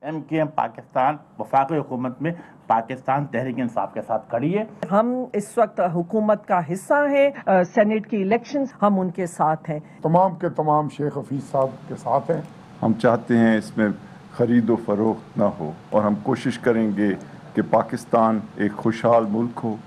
MKM Pakistan वफाकी हुकूमत में पाकिस्तान तहरीक इंसाफ के साथ खड़ी है। हम इस वक्त हुकूमत का हिस्सा हैं, सेनेट की इलेक्शंस हम उनके साथ हैं। तमाम के तमाम शेख हफीज साहब के साथ हैं। हम चाहते हैं इसमें खरीद व फरोख्त ना हो और हम कोशिश करेंगे कि पाकिस्तान एक खुशहाल मुल्क हो।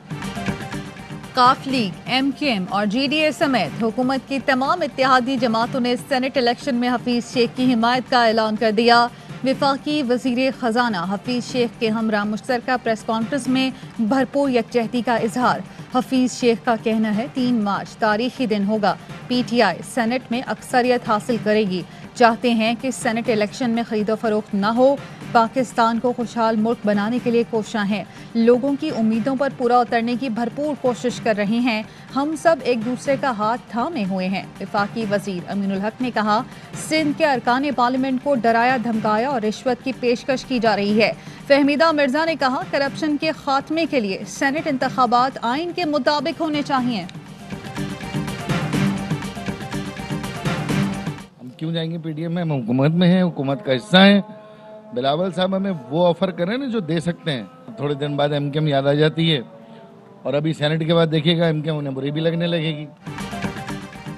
काफ लीग, MKM और GDA समेत हुकूमत की तमाम इत्तेहादी जमातों ने सेनेट इलेक्शन में हफीज शेख की हिमायत का ऐलान कर दिया। वफाकी वज़ीर ख़जाना हफीज शेख के हमरा मुश्तरका प्रेस कॉन्फ्रेंस में भरपूर यकजहती का इजहार। हफीज शेख का कहना है 3 मार्च तारीखी दिन होगा। PTI सेनेट में अक्सरियत हासिल करेगी। चाहते हैं कि सेनेट इलेक्शन में खरीदो फरोख्त ना हो। पाकिस्तान को खुशहाल मुल्क बनाने के लिए कोशिशां हैं। लोगों की उम्मीदों पर पूरा उतरने की भरपूर कोशिश कर रहे हैं। हम सब एक दूसरे का हाथ थामे हुए हैं। वफाकी वजीर अमीनुल हक ने कहा, सिंध के अरकान पार्लियामेंट को डराया धमकाया और रिश्वत की पेशकश की जा रही है। फहमीदा मिर्जा ने कहा, करप्शन के खात्मे के लिए सेनेट इंतखाबात आइन के मुताबिक होने चाहिए। हम क्यों जाएंगे PDM में? हम हुकूमत में हैं, हुकूमत का हिस्सा हैं। बिलावल साहब हमें वो ऑफर करें ना जो दे सकते हैं। थोड़े दिन बाद MKM याद आ जाती है और अभी सेनेट के बाद देखिएगा MKM उन्हें बुरी भी लगने लगेगी।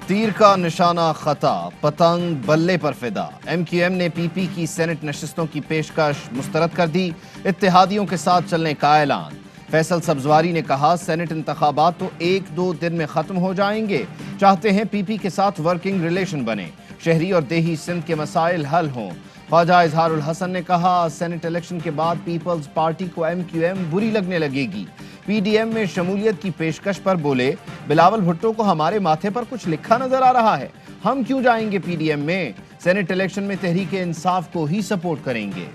तीर का निशाना खता, पतंग बल्ले पर फिदा। MKM ने PP की सेनेट नशिस्तों की पेशकश मुस्तरद कर दी। इत्तेहादियों के साथ चलने का ऐलान। फैसल सब्जवारी ने कहा, सेनेट इंतखाबात तो 1-2 दिन में खत्म हो जाएंगे। चाहते हैं PP के साथ वर्किंग रिलेशन बने, शहरी और देही सिंध के मसाइल हल हों। ख्वाजा इजहारुल हसन ने कहा, सेनेट इलेक्शन के बाद पीपल्स पार्टी को MQM बुरी लगने लगेगी। PDM में शमूलियत की पेशकश पर बोले, बिलावल भुट्टो को हमारे माथे पर कुछ लिखा नजर आ रहा है। हम क्यों जाएंगे PDM में? सेनेट इलेक्शन में तहरीक इंसाफ को ही सपोर्ट करेंगे।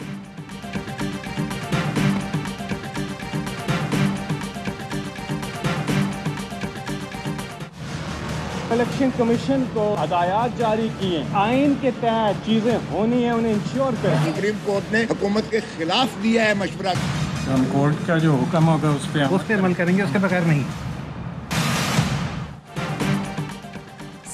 इलेक्शन कमीशन को हदायत जारी किए, आइन के तहत चीजें होनी है उन्हें इंश्योर करें। सुप्रीम कोर्ट ने हुकूमत के खिलाफ दिया है मशवरा। हम कोर्ट का जो हुक्म होगा उस पर अमल करेंगे, उसके बगैर नहीं।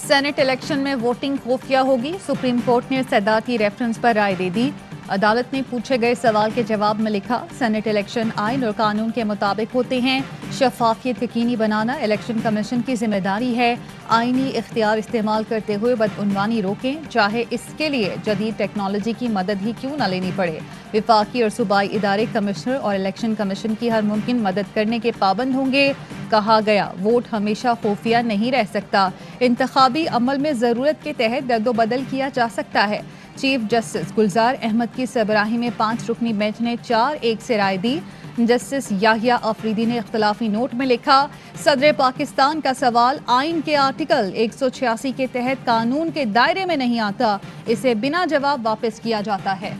सेनेट इलेक्शन में वोटिंग खुफिया होगी। सुप्रीम कोर्ट ने सदारती रेफरेंस पर राय दे दी। अदालत ने पूछे गए सवाल के जवाब में लिखा, सेनेट इलेक्शन आइन और कानून के मुताबिक होते हैं। शफाफियत यकीनी बनाना इलेक्शन कमीशन की जिम्मेदारी है। आइनी इख्तियार इस्तेमाल करते हुए बदउनवानी रोकें, चाहे इसके लिए जदीद टेक्नोलॉजी की मदद ही क्यों न लेनी पड़े। विफाकी और सूबाई इदारे कमिश्नर और इलेक्शन कमीशन की हर मुमकिन मदद करने के पाबंद होंगे। कहा गया, वोट हमेशा खुफिया नहीं रह सकता। इंतखाबी अमल में ज़रूरत के तहत रद्दोबदल किया जा सकता है। चीफ जस्टिस गुलजार अहमद की सरबराही में 5 रुकनी बेंच ने 4-1 से राय दी। जस्टिस याहिया अफरीदी ने इख्तलाफी नोट में लिखा, सदर पाकिस्तान का सवाल आइन के आर्टिकल 186 के तहत कानून के दायरे में नहीं आता, इसे बिना जवाब वापस किया जाता है।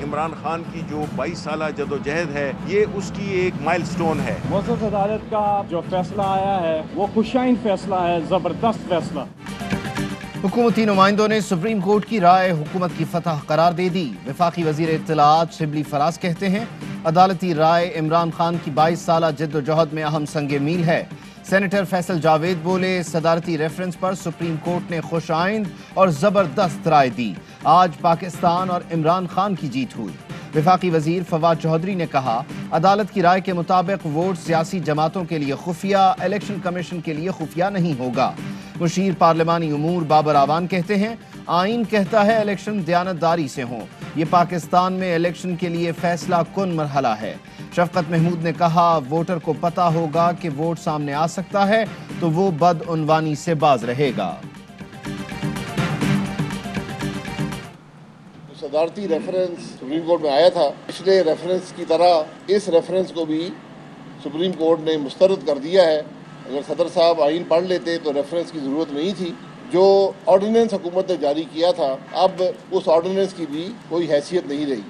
इमरान खान की जो 22 साल जदोजहद है, ये उसकी एक माइलस्टोन है। मुअज़्ज़ज़ अदालत का जो फैसला आया है वो खुशाइन फैसला है, जबरदस्त फैसला। हुकूमती नुमाइंदों ने सुप्रीम कोर्ट की राय हुकूमत की फतह करार दे दी। वफाकी वजीर इत्तलाआत शिबली फराज कहते हैं, अदालती राय इमरान खान की 22 साल जद्दोजहद में अहम संगे मील है। सेनेटर फैसल जावेद बोले, सदारती रेफरेंस पर सुप्रीम कोर्ट ने खुश आइंद और जबरदस्त राय दी। आज पाकिस्तान और इमरान खान की जीत हुई। वफाकी वजीर फवाद चौधरी ने कहा, अदालत की राय के मुताबिक वोट सियासी जमातों के लिए खुफिया, इलेक्शन कमीशन के लिए खुफिया नहीं होगा। मुशीर पार्लिमानी उमूर बाबर आवान कहते हैं, आइन कहता है इलेक्शन दयानतदारी से हों। ये पाकिस्तान में इलेक्शन के लिए फैसला कुन मरहला है। शफकत महमूद ने कहा, वोटर को पता होगा कि वोट सामने आ सकता है तो वो बदउनवानी से बाज रहेगा। सदारती रेफरेंस सुप्रीम कोर्ट में आया था, पिछले रेफरेंस की तरह इस रेफरेंस को भी सुप्रीम कोर्ट ने मुस्तरद कर दिया है। अगर सदर साहब आइन पढ़ लेते तो रेफरेंस की ज़रूरत नहीं थी। जो ऑर्डिनेंस हुकूमत ने जारी किया था, अब उस ऑर्डिनेंस की भी कोई हैसियत नहीं रही।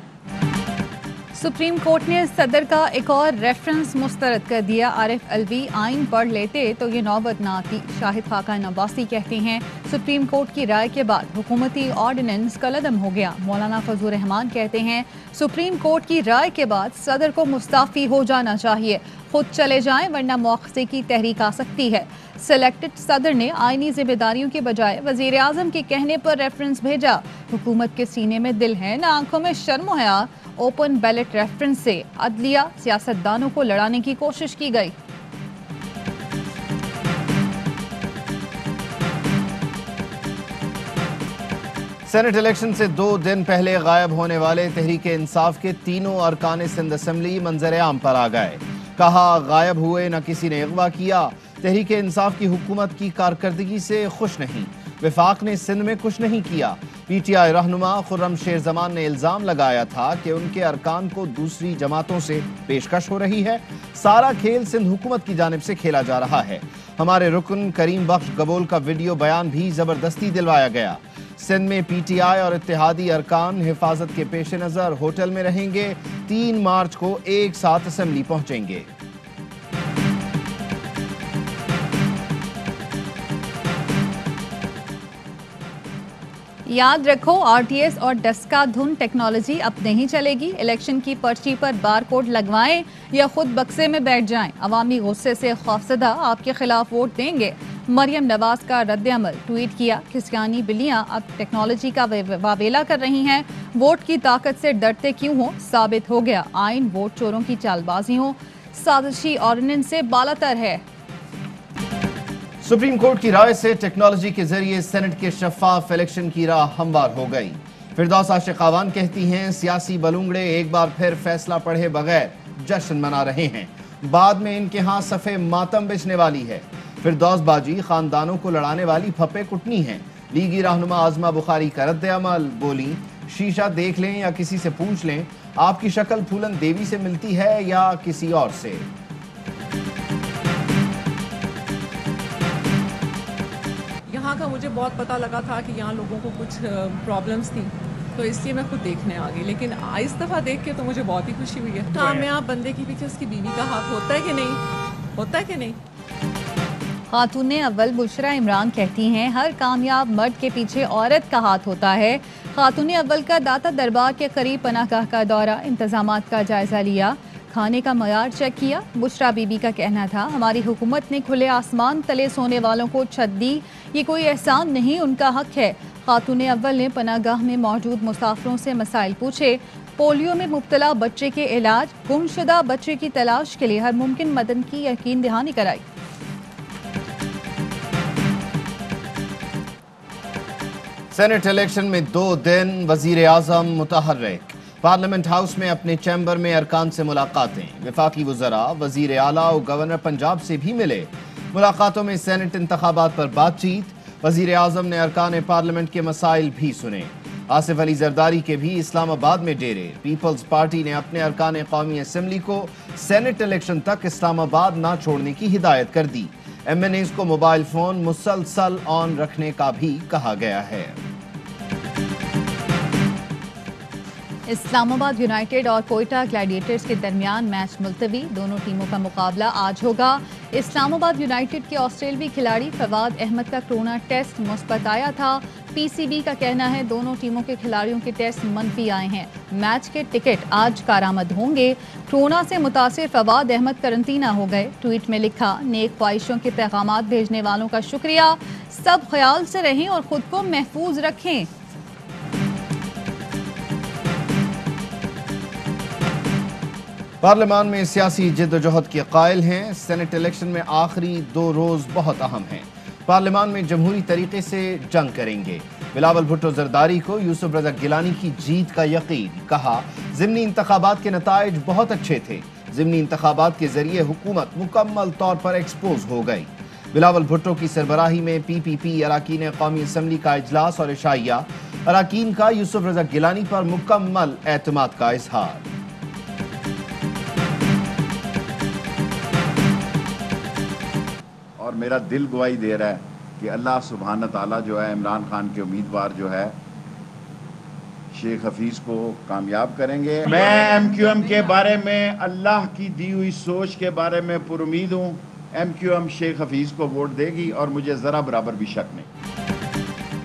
सुप्रीम कोर्ट ने सदर का एक और रेफरेंस मुस्तरद कर दिया। आरिफ अलवी आइन पढ़ लेते तो ये नौबत ना आती। शाहिद खाकान अब्बासी कहते हैं सुप्रीम कोर्ट की राय के बाद हुकूमती ऑर्डिनेंस कलअदम हो गया। मौलाना फजलुर रहमान कहते हैं सुप्रीम कोर्ट की राय के बाद सदर को मुस्ताफी हो जाना चाहिए, खुद चले जाएं वरना मौक़िफ़े की तहरीक आ सकती है। सिलेक्टेड सदर ने आईनी जिम्मेदारियों के बजाय वज़ीर आज़म के कहने पर रेफरेंस भेजा। हुकूमत के सीने में दिल है, न आंखों में शर्म हया। ओपन बैलेट रेफरेंस से अदलिया सियासतदानों को लड़ाने की कोशिश की गई। सेनेट इलेक्शन से 2 दिन पहले गायब होने वाले तहरीक इंसाफ के तीनों अरकान सिंध असम्बली मंजर आम पर आ गए। कहा गायब हुए, न किसी ने अगवा किया। तहरीक इंसाफ की हुकूमत की कारकर्दगी से खुश नहीं। वफाक ने सिंध में कुछ नहीं किया। पीटीआई रहनुमा खुर्रम शेर जमान ने इल्जाम लगाया था कि उनके अरकान को दूसरी जमातों से पेशकश हो रही है। सारा खेल सिंध हुकूमत की जानिब से खेला जा रहा है। हमारे रुकन करीम बख्श गबोल का वीडियो बयान भी जबरदस्ती दिलवाया गया। सिंध में पीटीआई और इत्तेहादी अरकान हिफाजत के पेश नज़र होटल में रहेंगे। 3 मार्च को एक साथ असम्बली पहुंचेंगे। याद रखो आरटीएस और डस्का धुन टेक्नोलॉजी अब नहीं चलेगी। इलेक्शन की पर्ची पर बारकोड लगवाएं या खुद बक्से में बैठ जाएं। अवामी गुस्से से खौफजदा आपके खिलाफ वोट देंगे। मरियम नवाज का रद्द-ए-अमल ट्वीट किया। खिसियानी बिल्लियां अब टेक्नोलॉजी का वावेला कर रही हैं। वोट की ताकत से डरते क्यों हो, साबित हो गया। आइन वोट चोरों की चालबाजियों साजिशी ऑर्डिनेंस से बालातर है। सुप्रीम कोर्ट की राय से टेक्नोलॉजी के जरिए सेनेट के शफाफ इलेक्शन की राह हमवार हो गई। फिरदौस आशिकावान कहती हैं सियासी बलूंगड़े एक बार फिर फैसला पढ़े बगैर जश्न मना रहे हैं। बाद में इनके यहाँ सफ़े मातम बिछने वाली है। फिरदौस बाजी खानदानों को लड़ाने वाली फपे कुटनी हैं। लीगी रहनुमा आजमा बुखारी का रद्द-ए-अमल, बोली शीशा देख लें या किसी से पूछ लें, आपकी शक्ल फूलन देवी से मिलती है या किसी और से। यहाँ का मुझे बहुत पता लगा था कि यहाँ लोगों को कुछ प्रॉब्लम्स थी, तो इसलिए मैं खुद देखने आ गई। लेकिन इस दफ़ा देख के तो मुझे बहुत ही खुशी हुई है। कामयाब बंदे के पीछे उसकी बीवी का हाथ होता है कि नहीं, होता है कि नहीं। खातून अव्वल बुशरा इमरान कहती हैं हर कामयाब मर्द के पीछे औरत का हाथ होता है। खातून अव्वल का दाता दरबार के करीब पनाहगाह का दौरा, इंतजामात का जायजा लिया, खाने का मयार चेक किया। बुशरा बीबी का कहना था हमारी हुकूमत ने खुले आसमान तले सोने वालों को छत दी, ये कोई एहसान नहीं, उनका हक है। खातून अव्वल ने पनाहगाह में मौजूद मुसाफिरों से मसाइल पूछे। पोलियो में मुब्तला बच्चे के इलाज, गुमशुदा बच्चे की तलाश के लिए हर मुमकिन मदद की यकीन दहानी कराई। सेनेट इलेक्शन में 2 दिन वजीर आजम मुतहर्रिक। पार्लियामेंट हाउस में अपने चैम्बर में अरकान से मुलाकातें। वफाकी वज़रा, वजीर आला और गवर्नर पंजाब से भी मिले। मुलाकातों में सेनेट इंतखाबात पर बातचीत। वजीर आजम ने अरकान पार्लियामेंट के मसाइल भी सुने। आसिफ अली जरदारी के भी इस्लामाबाद में डेरे। पीपल्स पार्टी ने अपने अरकान कौमी असम्बली को सेनेट इलेक्शन तक इस्लामाबाद ना छोड़ने की हिदायत कर दी। MNAs को मोबाइल फोन मुसलसल ऑन रखने का भी कहा गया है। इस्लामाबाद यूनाइटेड और कोयटा ग्लैडिएटर्स के दरमियान मैच मुलतवी। दोनों टीमों का मुकाबला आज होगा। इस्लामाबाद यूनाइटेड के ऑस्ट्रेलवी खिलाड़ी फवाद अहमद का कोरोना टेस्ट मुस्बत आया था। PCB का कहना है दोनों टीमों के खिलाड़ियों के टेस्ट मनफी आए हैं। मैच के टिकट आज कारामद होंगे। कोरोना से मुतासिर फवाद अहमद करंटीना हो गए। ट्वीट में लिखा नेक ख्वाहिशों के पैगामात भेजने वालों का शुक्रिया, सब ख्याल से रहें और खुद को महफूज रखें। पार्लियामान में सियासी जिद्दोजहद के कायल हैं। सेनेट इलेक्शन में आखिरी 2 रोज बहुत अहम हैं। पार्लियामान में जमहूरी तरीके से जंग करेंगे। बिलावल भुट्टो जरदारी को यूसुफ रजा गिलानी की जीत का यकीन। कहा ज़िमनी इंतखाबात के नताइज बहुत अच्छे थे। ज़िमनी इंतखाबात के जरिए हुकूमत मुकम्मल तौर पर एक्सपोज हो गई। बिलावल भुट्टो की सरबराही में PPP अरकान कौमी असम्बली का इजलास और इशाइया। अरकान का यूसुफ रजा गिलानी पर मुकम्मल एतमाद का इजहार। और मेरा दिल गवाही दे रहा है कि अल्लाह सुब्हान ताला जो है इमरान खान के उम्मीदवार जो है शेख हफीज को कामयाब करेंगे। मैं MQM के बारे में अल्लाह की दी हुई सोच के बारे में पुरुमीद हूँ। MQM शेख हफीज को वोट देगी और मुझे जरा बराबर भी शक नहीं।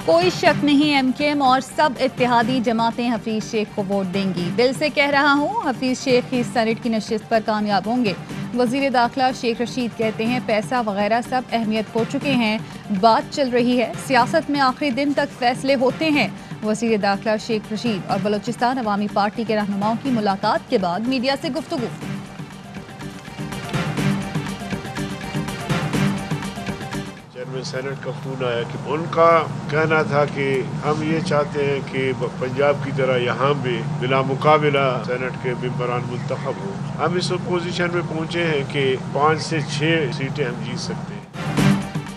कोई शक नहीं, MKM और सब इत्तेहादी जमातें हफीज शेख को वोट देंगी। दिल से कह रहा हूँ, हफीज शेख ही सेनेट की नशिस्त पर कामयाब होंगे। वजीर दाखिला शेख रशीद कहते हैं पैसा वगैरह सब अहमियत खो चुके हैं, बात चल रही है, सियासत में आखिरी दिन तक फैसले होते हैं। वजीर दाखिला शेख रशीद और बलोचिस्तान अवामी पार्टी के रहनुमाओं की मुलाकात के बाद मीडिया से गुफ्तगू। सेनेट का फोन आया कि उनका कहना था कि हम ये चाहते हैं कि पंजाब की तरह यहाँ भी बिला मुकाबिला सेनेट के मेंबरान मुंतखब हो। हम इस पोजीशन में पहुँचे हैं कि 5 से 6 सीटें हम जीत सकते हैं।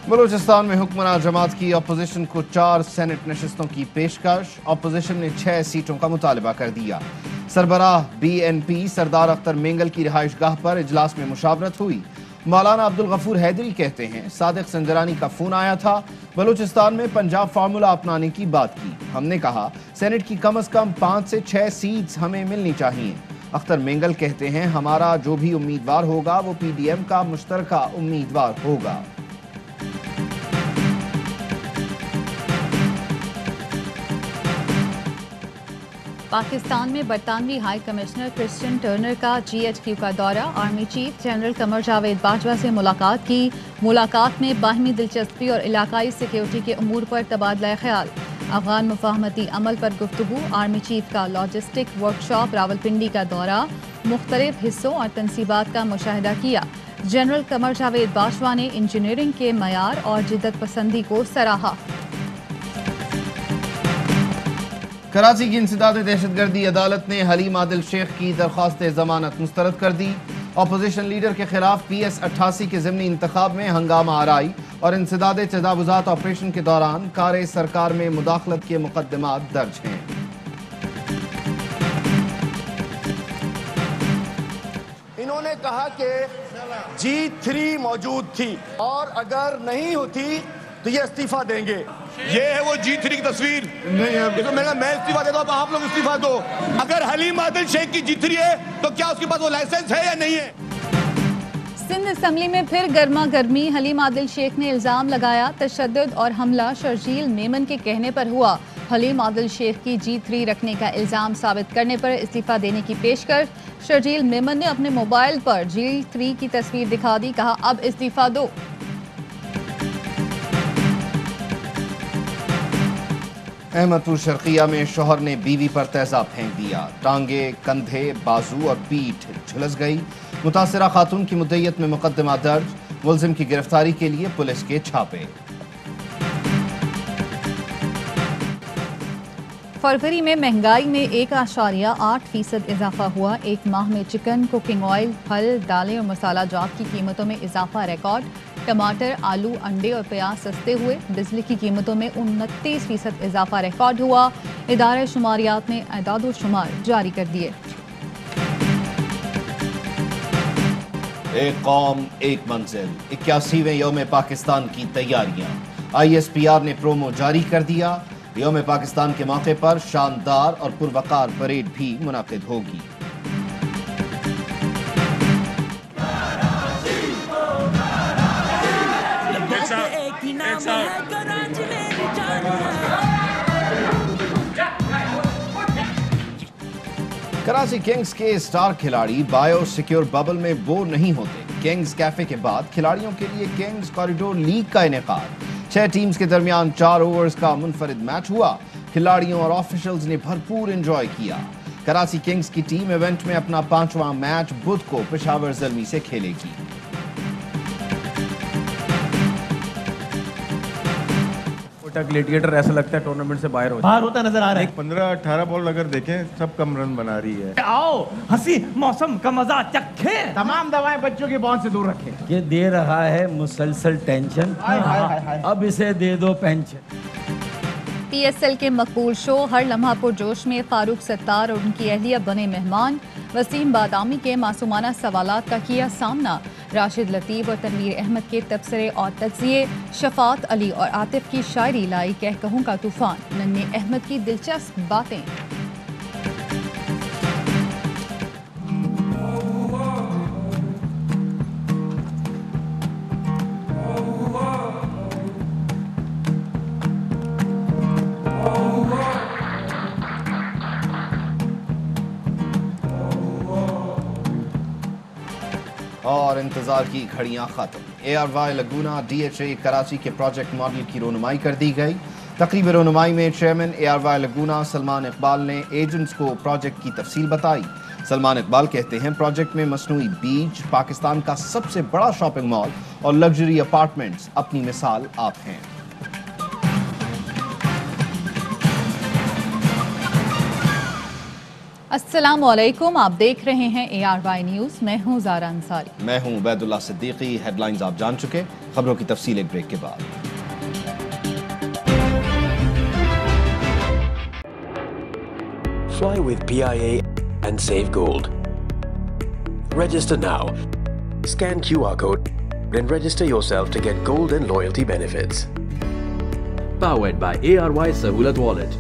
बलूचिस्तान में हुक्मरान जमात की अपोजिशन को 4 सेनेट नशिस्तों की पेशकश। अपोजिशन ने 6 सीटों का मुतालबा कर दिया। सरबराह BNP सरदार अख्तर मेंगल की रिहाइशगाह पर इजलास में मुशावरत हुई। मौलाना अब्दुल गफूर हैदरी कहते हैं सादिक संजरानी का फोन आया था, बलूचिस्तान में पंजाब फार्मूला अपनाने की बात की। हमने कहा सेनेट की कम से कम 5 से 6 सीट्स हमें मिलनी चाहिए। अख्तर मेंगल कहते हैं हमारा जो भी उम्मीदवार होगा वो PDM का मुश्तरका उम्मीदवार होगा। पाकिस्तान में बरतानवी हाई कमिश्नर क्रिश्चियन टर्नर का GHQ का दौरा। Army chief general Qamar Javed Bajwa से मुलाकात की। मुलाकात में बाहमी दिलचस्पी और इलाकाई सिक्योरिटी के अमूर पर तबादला ख्याल। अफगान मुफाहमती अमल पर गुफ्तगू। आर्मी चीफ का लॉजिस्टिक वर्कशॉप रावलपिंडी का दौरा। मुख्तलिफ हिस्सों और तनसीबात का मुशाहिदा किया। जनरल कमर जावेद बाजवा ने इंजीनियरिंग के मयार और जिद्दत पसंदी को सराहा। कराची की इंसदाद दहशतगर्दी अदालत ने हलीम आदिल शेख की दरख्वास्त जमानत मुस्तरद कर दी। अपोजिशन लीडर के खिलाफ PS 88 के ज़िमनी इंतखाब में हंगामा आराई और इंसदाद तजावुजात ऑपरेशन के दौरान कार सरकार में मुदाखलत के मुकदमात दर्ज हैं। इन्होंने कहा कि G3 मौजूद थी और अगर नहीं होती तो ये इस्तीफा देंगे। ये है वो G3 की तस्वीर नहीं है। देखो मैं इस्तीफा देता हूँ, आप लोग इस्तीफा दो। अगर हलीम आदिल शेख की G3 है तो क्या उसके पास वो लाइसेंस है या नहीं है? सिंध असम्बली में फिर गर्मा गर्मी। हलीम आदिल शेख ने इल्जाम लगाया तशद्दुद और हमला शर्जील मेमन के कहने पर हुआ। हलीम आदिल शेख की G3 रखने का इल्जाम साबित करने पर इस्तीफा देने की पेशकश। शर्जील मेमन ने अपने मोबाइल पर G3 की तस्वीर दिखा दी, कहा अब इस्तीफा दो। अहमदपुर शर्किया में शौहर ने बीवी पर तेजाब फेंक दिया। टांगे, कंधे, बाजू और पीठ झुलस गई। मुतासिरा खातून की मुद्दइयत में मुकदमा दर्ज। मुलजिम की गिरफ्तारी के लिए पुलिस के छापे। फरवरी में महंगाई में 1.8% इजाफा हुआ। एक माह में चिकन, कुकिंग ऑयल, फल, दालें और मसाला जात की कीमतों में इजाफा रिकॉर्ड। टमाटर, आलू, अंडे और प्याज सस्ते हुए। बिजली की कीमतों में 29% इजाफा रिकॉर्ड हुआ। इदारे शुमारियात ने एदाद शुमार जारी कर दिए। एक कौम एक मंजिल 81वें यौम पाकिस्तान की तैयारियां। ISPR ने प्रोमो जारी कर दिया। यौम पाकिस्तान के मौके पर शानदार और पुरवकार परेड भी मुनाकिद होगी। कराची किंग्स के स्टार खिलाड़ी बायो सिक्योर बबल में बोर नहीं होते। किंग्स कैफे के बाद खिलाड़ियों के लिए किंग्स कॉरिडोर लीग का इनेकाद। 6 टीम्स के दरमियान 4 ओवर्स का मुनफरिद मैच हुआ। खिलाड़ियों और ऑफिशियल्स ने भरपूर एंजॉय किया। कराची किंग्स की टीम इवेंट में अपना 5वां मैच बुध को पेशावर ज़ल्मी से खेलेगी। ग्लेडिएटर ऐसा लगता है टूर्नामेंट से बाहर होता नजर आ रहा है। 15-18 बॉल अगर देखें सब कम रन बना रही है। आओ हंसी मौसम का मजा चखे। तमाम दवाएं बच्चों की बॉल से दूर रखें। ये दे रहा है मुसलसल टेंशन, अब इसे दे दो पेंशन। PSL के मकबूल शो हर लम्हा पुरजोश में फारूक सत्तार और उनकी अहलिया बने मेहमान। वसीम बादामी के मासूमाना सवालात का किया सामना। राशिद लतीफ़ और तनवीर अहमद के तबसरे और तज्ज़िये। शफात अली और आतिफ की शायरी लाई कहकहों का तूफान। नन्हे अहमद की दिलचस्प बातें। اور انتظار کی گھڑیاں ختم. ARY لگونا DHA کراچی کے پروجیکٹ ماڈل کی رونمائی کر دی گئی. تقریب رونمائی میں chairman ARY Laguna Salman Iqbal نے ایجنٹس کو پروجیکٹ کی تفصیل بتائی. سلمان اقبال کہتے ہیں پروجیکٹ میں مصنوعی بیچ، پاکستان کا سب سے بڑا شاپنگ مال اور لگژری اپارٹمنٹس اپنی مثال آپ ہیں. السلام علیکم، آپ دیکھ رہے ہیں ARY نیوز. میں ہوں زارا انصاری. میں ہوں عبید اللہ صدیقی. ہیڈ لائنز آپ جان چکے، خبروں کی تفصیل ایک بریک کے بعد. Fly with PIA and save gold. Register now. Scan QR code and register yourself to get gold and loyalty benefits. Powered by ARY Sahulat Wallet.